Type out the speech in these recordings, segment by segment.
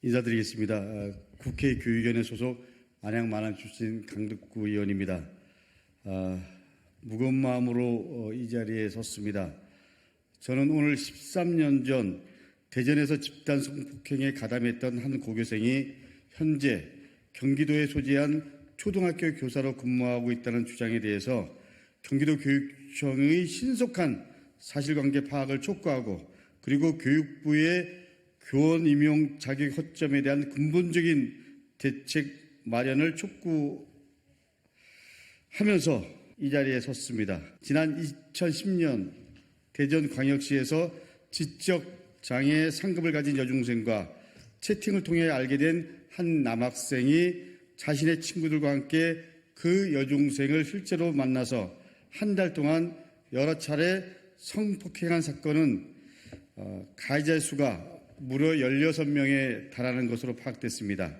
인사드리겠습니다. 국회 교육위원회 소속 안양 마남 출신 강덕구 의원입니다. 무거운 마음으로 이 자리에 섰습니다. 저는 오늘 13년 전 대전에서 집단 성폭행에 가담했던 한 고교생이 현재 경기도에 소재한 초등학교 교사로 근무하고 있다는 주장에 대해서 경기도 교육청의 신속한 사실관계 파악을 촉구하고, 그리고 교육부의 교원 임용 자격 허점에 대한 근본적인 대책 마련을 촉구하면서 이 자리에 섰습니다. 지난 2010년 대전광역시에서 지적장애 상급을 가진 여중생과 채팅을 통해 알게 된 한 남학생이 자신의 친구들과 함께 그 여중생을 실제로 만나서 한 달 동안 여러 차례 성폭행한 사건은 가해자 수가 무려 16명에 달하는 것으로 파악됐습니다.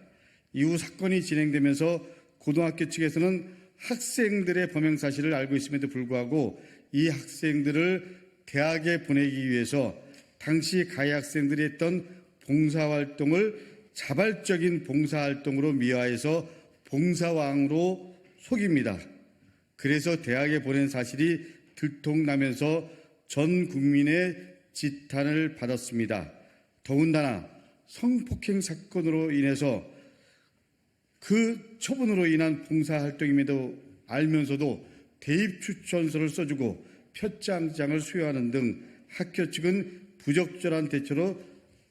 이후 사건이 진행되면서 고등학교 측에서는 학생들의 범행 사실을 알고 있음에도 불구하고 이 학생들을 대학에 보내기 위해서 당시 가해 학생들이 했던 봉사활동을 자발적인 봉사활동으로 미화해서 봉사왕으로 속입니다. 그래서 대학에 보낸 사실이 들통나면서 전 국민의 지탄을 받았습니다. 더군다나 성폭행 사건으로 인해서 그 처분으로 인한 봉사활동임에도 알면서도 대입 추천서를 써주고 표창장을 수여하는 등 학교 측은 부적절한 대처로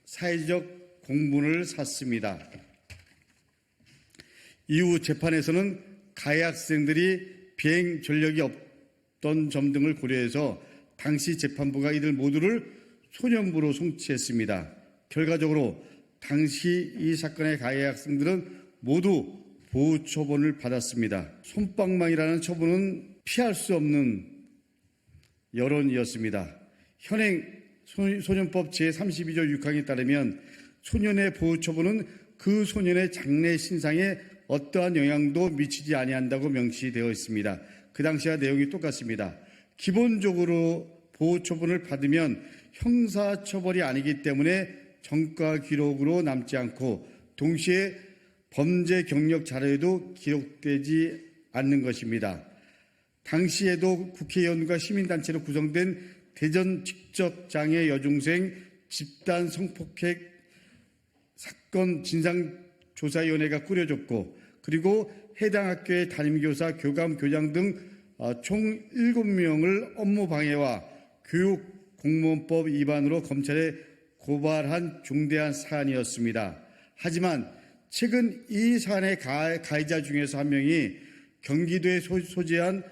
사회적 공분을 샀습니다. 이후 재판에서는 가해 학생들이 비행 전력이 없던 점 등을 고려해서 당시 재판부가 이들 모두를 소년부로 송치했습니다. 결과적으로 당시 이 사건의 가해 학생들은 모두 보호 처분을 받았습니다. 솜방망이라는 처분은 피할 수 없는 여론이었습니다. 현행 소년법 제32조 6항에 따르면 소년의 보호 처분은 그 소년의 장래 신상에 어떠한 영향도 미치지 아니한다고 명시되어 있습니다. 그 당시와 내용이 똑같습니다. 기본적으로 보호 처분을 받으면 형사처벌이 아니기 때문에 전과 기록으로 남지 않고 동시에 범죄 경력 자료에도 기록되지 않는 것입니다. 당시에도 국회의원과 시민단체로 구성된 대전 지적장애 여중생 집단 성폭행 사건 진상조사위원회가 꾸려졌고, 그리고 해당 학교의 담임교사, 교감, 교장 등 총 7명을 업무방해와 교육공무원법 위반으로 검찰에 고발한 중대한 사안이었습니다. 하지만 최근 이 사안의 가해자 중에서 한 명이 경기도에 소재한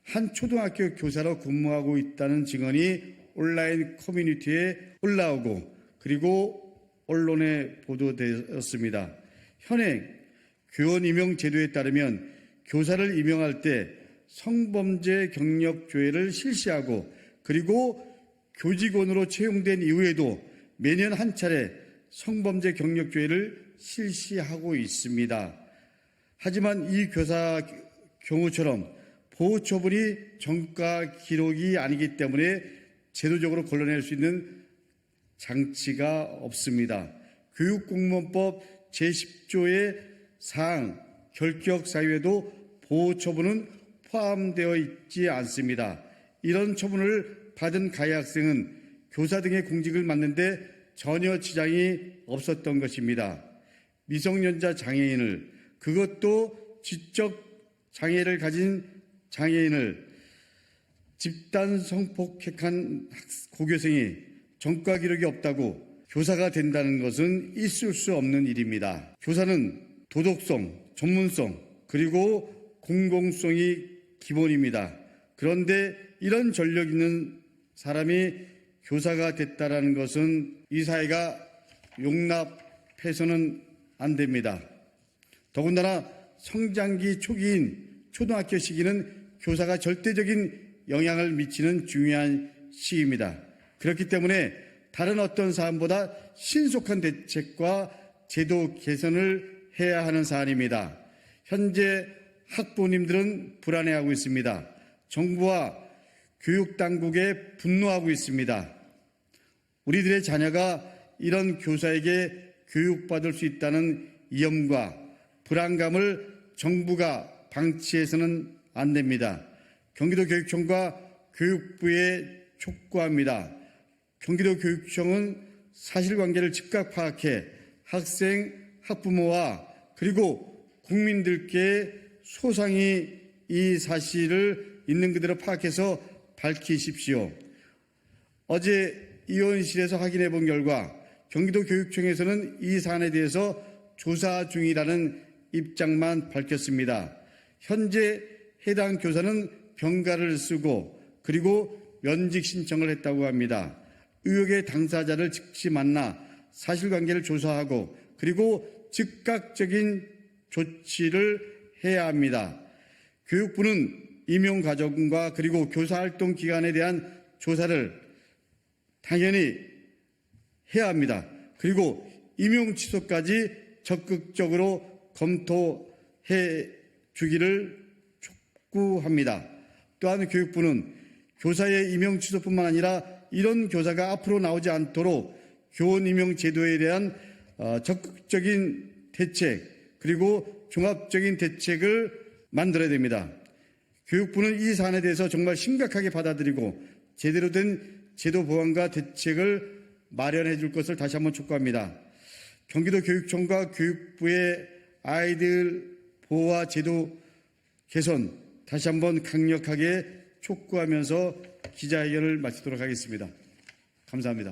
한 초등학교 교사로 근무하고 있다는 증언이 온라인 커뮤니티에 올라오고, 그리고 언론에 보도되었습니다. 현행 교원 임용 제도에 따르면 교사를 임용할 때 성범죄 경력 조회를 실시하고, 그리고 교직원으로 채용된 이후에도 매년 한 차례 성범죄 경력 조회를 실시하고 있습니다. 하지만 이 교사 경우처럼 보호 처분이 전과 기록이 아니기 때문에 제도적으로 걸러낼 수 있는 장치가 없습니다. 교육공무원법 제10조의 사항 결격 사유에도 보호 처분은 포함되어 있지 않습니다. 이런 처분을 받은 가해 학생은 교사 등의 공직을 맡는데 전혀 지장이 없었던 것입니다. 미성년자 장애인을, 그것도 지적 장애를 가진 장애인을 집단 성폭행한 고교생이 전과 기록이 없다고 교사가 된다는 것은 있을 수 없는 일입니다. 교사는 도덕성, 전문성, 그리고 공공성이 기본입니다. 그런데 이런 전력 있는 사람이 교사가 됐다는 것은 이 사회가 용납해서는 안 됩니다. 더군다나 성장기 초기인 초등학교 시기는 교사가 절대적인 영향을 미치는 중요한 시기입니다. 그렇기 때문에 다른 어떤 사안보다 신속한 대책과 제도 개선을 해야 하는 사안입니다. 현재 학부모님들은 불안해하고 있습니다. 정부와 교육당국에 분노하고 있습니다. 우리들의 자녀가 이런 교사에게 교육받을 수 있다는 위험과 불안감을 정부가 방치해서는 안 됩니다. 경기도교육청과 교육부에 촉구합니다. 경기도교육청은 사실관계를 즉각 파악해 학생, 학부모와 그리고 국민들께 소상히 이 사실을 있는 그대로 파악해서 밝히십시오. 어제 의원실에서 확인해 본 결과 경기도교육청에서는 이 사안에 대해서 조사 중이라는 입장만 밝혔습니다. 현재 해당 교사는 병가를 쓰고 그리고 면직 신청을 했다고 합니다. 의혹의 당사자를 즉시 만나 사실관계를 조사하고 그리고 즉각적인 조치를 해야 합니다. 교육부는 임용 과정과 그리고 교사활동 기간에 대한 조사를 당연히 해야 합니다. 그리고 임용 취소까지 적극적으로 검토해 주기를 촉구합니다. 또한 교육부는 교사의 임용 취소뿐만 아니라 이런 교사가 앞으로 나오지 않도록 교원 임용 제도에 대한 적극적인 대책 그리고 종합적인 대책을 만들어야 됩니다. 교육부는 이 사안에 대해서 정말 심각하게 받아들이고 제대로 된 제도 보완과 대책을 마련해 줄 것을 다시 한번 촉구합니다. 경기도교육청과 교육부의 아이들 보호와 제도 개선 다시 한번 강력하게 촉구하면서 기자회견을 마치도록 하겠습니다. 감사합니다.